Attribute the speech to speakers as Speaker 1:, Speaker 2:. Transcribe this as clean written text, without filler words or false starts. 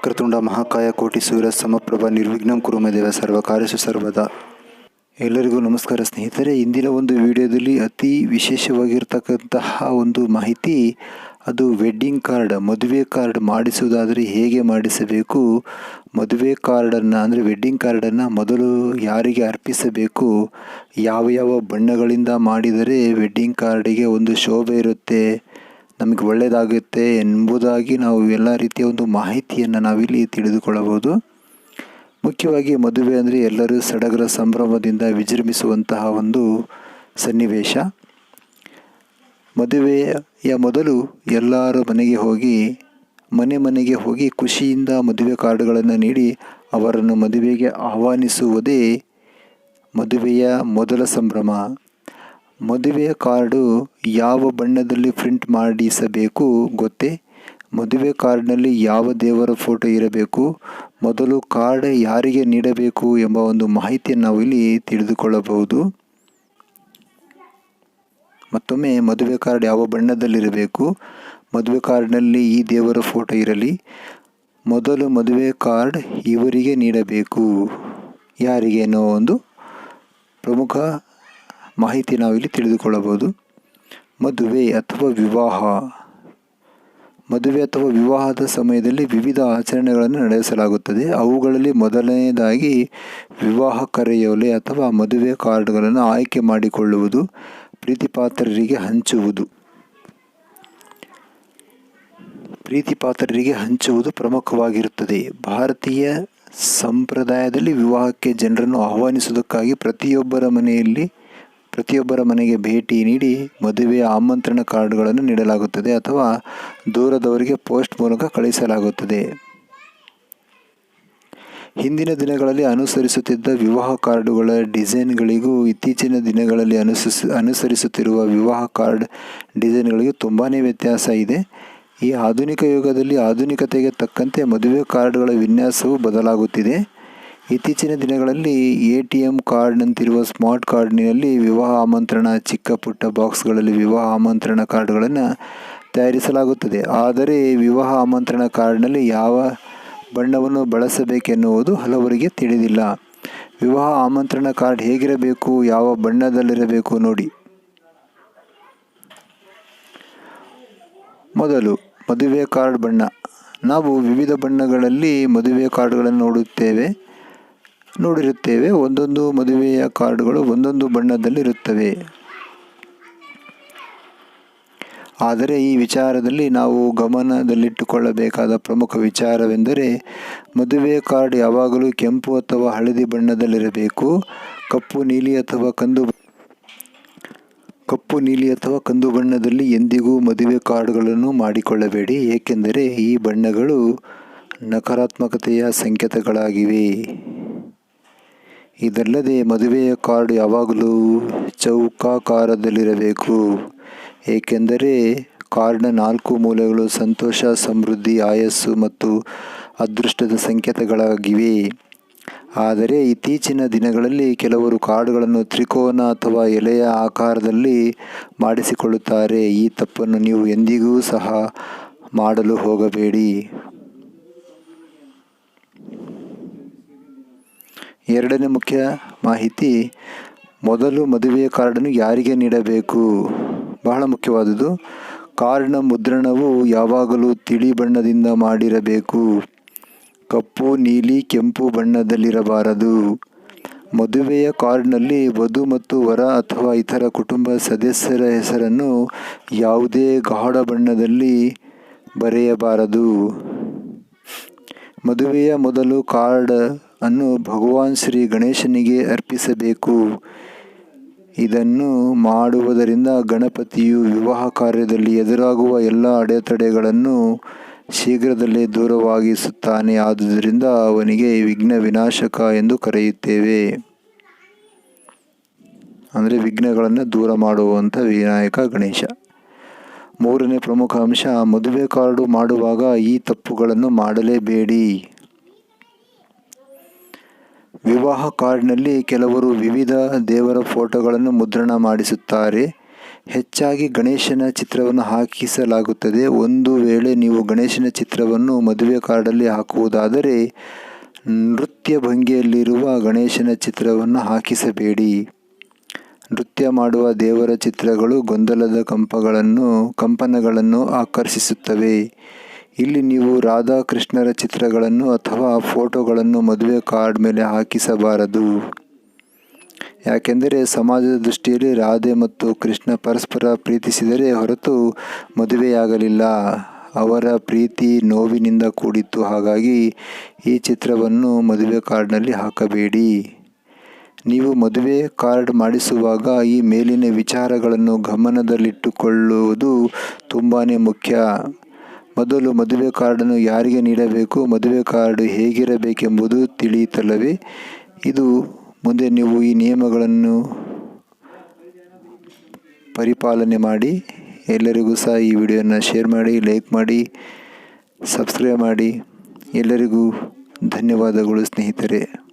Speaker 1: ವಕ್ರತುಂಡ ಮಹಾಕಾಯ ಕೋಟಿ ಸೂರ್ಯ ಸಮಪ್ರಭ ನಿರ್ವಿಘ್ನಂ ಕುರು ಮೇ ದೇವ ಸರ್ವಕಾರ್ಯೇಷು ಸರ್ವದಾ. ಎಲ್ಲರಿಗೂ ನಮಸ್ಕಾರ ಸ್ನೇಹಿತರೆ. ಇಂದಿನ ಒಂದು ವಿಡಿಯೋದಲ್ಲಿ ಅತಿ ವಿಶೇಷವಾಗಿರ್ತಕ್ಕಂತಹ ಒಂದು ಮಾಹಿತಿ, ಅದು ವೆಡ್ಡಿಂಗ್ ಕಾರ್ಡ್, ಮದುವೆ ಕಾರ್ಡ್ ಮಾಡಿಸುವುದಾದರೆ ಹೇಗೆ ಮಾಡಿಸಬೇಕು, ಮದುವೆ ಕಾರ್ಡನ್ನು ಅಂದರೆ ವೆಡ್ಡಿಂಗ್ ಕಾರ್ಡನ್ನು ಮೊದಲು ಯಾರಿಗೆ ಅರ್ಪಿಸಬೇಕು, ಯಾವ ಯಾವ ಬಣ್ಣಗಳಿಂದ ಮಾಡಿದರೆ ವೆಡ್ಡಿಂಗ್ ಕಾರ್ಡಿಗೆ ಒಂದು ಶೋಭೆ ಇರುತ್ತೆ, ನಮಗೆ ಒಳ್ಳೆಯದಾಗುತ್ತೆ ಎಂಬುದಾಗಿ ನಾವು ಎಲ್ಲ ರೀತಿಯ ಒಂದು ಮಾಹಿತಿಯನ್ನು ನಾವಿಲ್ಲಿ ತಿಳಿದುಕೊಳ್ಳಬಹುದು. ಮುಖ್ಯವಾಗಿ ಮದುವೆ ಅಂದರೆ ಎಲ್ಲರೂ ಸಡಗರ ಸಂಭ್ರಮದಿಂದ ವಿಜೃಂಭಿಸುವಂತಹ ಒಂದು ಸನ್ನಿವೇಶ. ಮದುವೆಯ ಮೊದಲು ಎಲ್ಲರ ಮನೆಗೆ ಹೋಗಿ ಖುಷಿಯಿಂದ ಮದುವೆ ಕಾರ್ಡ್ಗಳನ್ನು ನೀಡಿ ಅವರನ್ನು ಮದುವೆಗೆ ಆಹ್ವಾನಿಸುವುದೇ ಮದುವೆಯ ಮೊದಲ ಸಂಭ್ರಮ. ಮದುವೆಯ ಕಾರ್ಡು ಯಾವ ಬಣ್ಣದಲ್ಲಿ ಪ್ರಿಂಟ್ ಮಾಡಿಸಬೇಕು ಗೊತ್ತೇ? ಮದುವೆ ಕಾರ್ಡ್ನಲ್ಲಿ ಯಾವ ದೇವರ ಫೋಟೋ ಇರಬೇಕು, ಮೊದಲು ಕಾರ್ಡ್ ಯಾರಿಗೆ ನೀಡಬೇಕು ಎಂಬ ಒಂದು ಮಾಹಿತಿಯನ್ನು ನಾವು ಇಲ್ಲಿ ತಿಳಿದುಕೊಳ್ಳಬಹುದು. ಮತ್ತೊಮ್ಮೆ ಮದುವೆ ಕಾರ್ಡ್ ಯಾವ ಬಣ್ಣದಲ್ಲಿರಬೇಕು, ಮದುವೆ ಕಾರ್ಡ್ನಲ್ಲಿ ಈ ದೇವರ ಫೋಟೋ ಇರಲಿ, ಮೊದಲು ಮದುವೆ ಕಾರ್ಡ್ ಇವರಿಗೆ ನೀಡಬೇಕು, ಯಾರಿಗೆ ಅನ್ನೋ ಒಂದು ಪ್ರಮುಖ ಮಾಹಿತಿ ನಾವಿಲ್ಲಿ ತಿಳಿದುಕೊಳ್ಳಬಹುದು. ಮದುವೆ ಅಥವಾ ವಿವಾಹದ ಸಮಯದಲ್ಲಿ ವಿವಿಧ ಆಚರಣೆಗಳನ್ನು ನಡೆಸಲಾಗುತ್ತದೆ. ಅವುಗಳಲ್ಲಿ ಮೊದಲನೆಯದಾಗಿ ವಿವಾಹ ಕರೆಯೋಲೆ ಅಥವಾ ಮದುವೆ ಕಾರ್ಡ್ಗಳನ್ನು ಆಯ್ಕೆ ಮಾಡಿಕೊಳ್ಳುವುದು, ಪ್ರೀತಿಪಾತ್ರರಿಗೆ ಹಂಚುವುದು ಪ್ರಮುಖವಾಗಿರುತ್ತದೆ. ಭಾರತೀಯ ಸಂಪ್ರದಾಯದಲ್ಲಿ ವಿವಾಹಕ್ಕೆ ಜನರನ್ನು ಆಹ್ವಾನಿಸುವುದಕ್ಕಾಗಿ ಪ್ರತಿಯೊಬ್ಬರ ಮನೆಗೆ ಭೇಟಿ ನೀಡಿ ಮದುವೆಯ ಆಮಂತ್ರಣ ಕಾರ್ಡ್ಗಳನ್ನು ನೀಡಲಾಗುತ್ತದೆ ಅಥವಾ ದೂರದವರಿಗೆ ಪೋಸ್ಟ್ ಮೂಲಕ ಕಳುಹಿಸಲಾಗುತ್ತದೆ. ಹಿಂದಿನ ದಿನಗಳಲ್ಲಿ ಅನುಸರಿಸುತ್ತಿದ್ದ ವಿವಾಹ ಕಾರ್ಡುಗಳ ಡಿಸೈನ್ಗಳಿಗೂ ಇತ್ತೀಚಿನ ದಿನಗಳಲ್ಲಿ ಅನುಸರಿಸುತ್ತಿರುವ ವಿವಾಹ ಕಾರ್ಡ್ ಡಿಸೈನ್ಗಳಿಗೂ ತುಂಬಾ ವ್ಯತ್ಯಾಸ ಇದೆ. ಈ ಆಧುನಿಕ ಯುಗದಲ್ಲಿ ಆಧುನಿಕತೆಗೆ ತಕ್ಕಂತೆ ಮದುವೆ ಕಾರ್ಡ್ಗಳ ವಿನ್ಯಾಸವು ಬದಲಾಗುತ್ತಿದೆ. ಇತ್ತೀಚಿನ ದಿನಗಳಲ್ಲಿ ATM ಕಾರ್ಡ್ನಂತಿರುವ ಸ್ಮಾರ್ಟ್ ಕಾರ್ಡ್ನಲ್ಲಿ ವಿವಾಹ ಆಮಂತ್ರಣ, ಚಿಕ್ಕ ಪುಟ್ಟ ಬಾಕ್ಸ್ಗಳಲ್ಲಿ ವಿವಾಹ ಆಮಂತ್ರಣ ಕಾರ್ಡ್ಗಳನ್ನು ತಯಾರಿಸಲಾಗುತ್ತದೆ. ಆದರೆ ವಿವಾಹ ಆಮಂತ್ರಣ ಕಾರ್ಡ್ನಲ್ಲಿ ಯಾವ ಬಣ್ಣವನ್ನು ಬಳಸಬೇಕೆನ್ನುವುದು ಹಲವರಿಗೆ ತಿಳಿದಿಲ್ಲ. ವಿವಾಹ ಆಮಂತ್ರಣ ಕಾರ್ಡ್ ಹೇಗಿರಬೇಕು, ಯಾವ ಬಣ್ಣದಲ್ಲಿರಬೇಕು ನೋಡಿ. ಮೊದಲು ಮದುವೆ ಕಾರ್ಡ್ ಬಣ್ಣ. ನಾವು ವಿವಿಧ ಬಣ್ಣಗಳಲ್ಲಿ ಮದುವೆ ಕಾರ್ಡ್ಗಳನ್ನು ನೋಡಿರುತ್ತೇವೆ. ಒಂದೊಂದು ಮದುವೆಯ ಕಾರ್ಡ್ಗಳು ಒಂದೊಂದು ಬಣ್ಣದಲ್ಲಿರುತ್ತವೆ. ಆದರೆ ಈ ವಿಚಾರದಲ್ಲಿ ನಾವು ಗಮನದಲ್ಲಿಟ್ಟುಕೊಳ್ಳಬೇಕಾದ ಪ್ರಮುಖ ವಿಚಾರವೆಂದರೆ, ಮದುವೆ ಕಾರ್ಡ್ ಯಾವಾಗಲೂ ಕೆಂಪು ಅಥವಾ ಹಳದಿ ಬಣ್ಣದಲ್ಲಿರಬೇಕು. ಕಪ್ಪು ನೀಲಿ ಅಥವಾ ಕಂದು ಬಣ್ಣದಲ್ಲಿ ಎಂದಿಗೂ ಮದುವೆ ಕಾರ್ಡ್ಗಳನ್ನು ಮಾಡಿಕೊಳ್ಳಬೇಡಿ, ಏಕೆಂದರೆ ಈ ಬಣ್ಣಗಳು ನಕಾರಾತ್ಮಕತೆಯ ಸಂಕೇತಗಳಾಗಿವೆ. ಇದಲ್ಲದೆ ಮದುವೆಯ ಕಾರ್ಡ್ ಯಾವಾಗಲೂ ಚೌಕಾಕಾರದಲ್ಲಿರಬೇಕು, ಏಕೆಂದರೆ ಕಾರ್ಡ್ನ 4 ಮೂಲೆಗಳು ಸಂತೋಷ, ಸಮೃದ್ಧಿ, ಆಯಸ್ಸು ಮತ್ತು ಅದೃಷ್ಟದ ಸಂಕೇತಗಳಾಗಿವೆ. ಆದರೆ ಇತ್ತೀಚಿನ ದಿನಗಳಲ್ಲಿ ಕೆಲವರು ಕಾರ್ಡ್ಗಳನ್ನು ತ್ರಿಕೋನ ಅಥವಾ ಎಲೆಯ ಆಕಾರದಲ್ಲಿ ಮಾಡಿಸಿಕೊಳ್ಳುತ್ತಾರೆ. ಈ ತಪ್ಪನ್ನು ನೀವು ಎಂದಿಗೂ ಸಹ ಮಾಡಲು ಹೋಗಬೇಡಿ. ಎರಡನೇ ಮುಖ್ಯ ಮಾಹಿತಿ, ಮೊದಲು ಮದುವೆಯ ಕಾರ್ಡನ್ನು ಯಾರಿಗೆ ನೀಡಬೇಕು, ಬಹಳ ಮುಖ್ಯವಾದುದು. ಕಾರ್ಡ್ನ ಮುದ್ರಣವು ಯಾವಾಗಲೂ ತಿಳಿ ಬಣ್ಣದಿಂದ ಮಾಡಿರಬೇಕು, ಕಪ್ಪು, ನೀಲಿ, ಕೆಂಪು ಬಣ್ಣದಲ್ಲಿರಬಾರದು. ಮದುವೆಯ ಕಾರ್ಡ್ನಲ್ಲಿ ವಧು ಮತ್ತು ವರ ಅಥವಾ ಇತರ ಕುಟುಂಬ ಸದಸ್ಯರ ಹೆಸರನ್ನು ಯಾವುದೇ ಗಾಢ ಬಣ್ಣದಲ್ಲಿ ಬರೆಯಬಾರದು. ಮದುವೆಯ ಮೊದಲು ಕಾರ್ಡ್ ಅನ್ನು ಭಗವಾನ್ ಶ್ರೀ ಗಣೇಶನಿಗೆ ಅರ್ಪಿಸಬೇಕು. ಇದನ್ನು ಮಾಡುವುದರಿಂದ ಗಣಪತಿಯು ವಿವಾಹ ಕಾರ್ಯದಲ್ಲಿ ಎದುರಾಗುವ ಎಲ್ಲ ಅಡೆತಡೆಗಳನ್ನು ಶೀಘ್ರದಲ್ಲೇ ದೂರವಾಗಿಸುತ್ತಾನೆ. ಆದುದರಿಂದ ಅವನಿಗೆ ವಿಘ್ನ ವಿನಾಶಕ ಎಂದು ಕರೆಯುತ್ತೇವೆ. ಅಂದರೆ ವಿಘ್ನಗಳನ್ನು ದೂರ ಮಾಡುವಂಥ ವಿನಾಯಕ ಗಣೇಶ. ಮೂರನೇ ಪ್ರಮುಖ ಅಂಶ, ಮದುವೆ ಕಾರ್ಡು ಮಾಡುವಾಗ ಈ ತಪ್ಪುಗಳನ್ನು ಮಾಡಲೇಬೇಡಿ. ವಿವಾಹ ಕಾರ್ಡ್ನಲ್ಲಿ ಕೆಲವರು ವಿವಿಧ ದೇವರ ಫೋಟೋಗಳನ್ನು ಮುದ್ರಣ ಮಾಡಿಸುತ್ತಾರೆ. ಹೆಚ್ಚಾಗಿ ಗಣೇಶನ ಚಿತ್ರವನ್ನು ಹಾಕಿಸಲಾಗುತ್ತದೆ. ಒಂದು ವೇಳೆ ನೀವು ಗಣೇಶನ ಚಿತ್ರವನ್ನು ಮದುವೆ ಕಾರ್ಡಲ್ಲಿ ಹಾಕುವುದಾದರೆ ನೃತ್ಯ ಭಂಗಿಯಲ್ಲಿರುವ ಗಣೇಶನ ಚಿತ್ರವನ್ನು ಹಾಕಿಸಬೇಡಿ. ನೃತ್ಯ ಮಾಡುವ ದೇವರ ಚಿತ್ರಗಳು ಗೊಂದಲದ ಕಂಪನಗಳನ್ನು ಆಕರ್ಷಿಸುತ್ತವೆ. ಇಲ್ಲಿ ನೀವು ರಾಧಾಕೃಷ್ಣರ ಚಿತ್ರಗಳನ್ನು ಅಥವಾ ಫೋಟೋಗಳನ್ನು ಮದುವೆ ಕಾರ್ಡ್ ಮೇಲೆ ಹಾಕಿಸಬಾರದು. ಯಾಕೆಂದರೆ ಸಮಾಜದ ದೃಷ್ಟಿಯಲ್ಲಿ ರಾಧೆ ಮತ್ತು ಕೃಷ್ಣ ಪರಸ್ಪರ ಪ್ರೀತಿಸಿದರೆ ಹೊರತು ಮದುವೆಯಾಗಲಿಲ್ಲ. ಅವರ ಪ್ರೀತಿ ನೋವಿನಿಂದ ಕೂಡಿತ್ತು. ಹಾಗಾಗಿ ಈ ಚಿತ್ರವನ್ನು ಮದುವೆ ಕಾರ್ಡ್ನಲ್ಲಿ ಹಾಕಬೇಡಿ. ನೀವು ಮದುವೆ ಕಾರ್ಡ್ ಮಾಡಿಸುವಾಗ ಈ ಮೇಲಿನ ವಿಚಾರಗಳನ್ನು ಗಮನದಲ್ಲಿಟ್ಟುಕೊಳ್ಳುವುದು ತುಂಬಾ ಮುಖ್ಯ. ಮೊದಲು ಮದುವೆ ಕಾರ್ಡನ್ನು ಯಾರಿಗೆ ನೀಡಬೇಕು, ಮದುವೆ ಕಾರ್ಡ್ ಹೇಗಿರಬೇಕೆಂಬುದು ತಿಳಿಯಿತಲ್ಲವೇ? ಇದು ಮುಂದೆ ನೀವು ಈ ನಿಯಮಗಳನ್ನು ಪರಿಪಾಲನೆ ಮಾಡಿ. ಎಲ್ಲರಿಗೂ ಸಹ ಈ ವಿಡಿಯೋನ ಶೇರ್ ಮಾಡಿ, ಲೈಕ್ ಮಾಡಿ, ಸಬ್ಸ್ಕ್ರೈಬ್ ಮಾಡಿ. ಎಲ್ಲರಿಗೂ ಧನ್ಯವಾದಗಳು ಸ್ನೇಹಿತರೆ.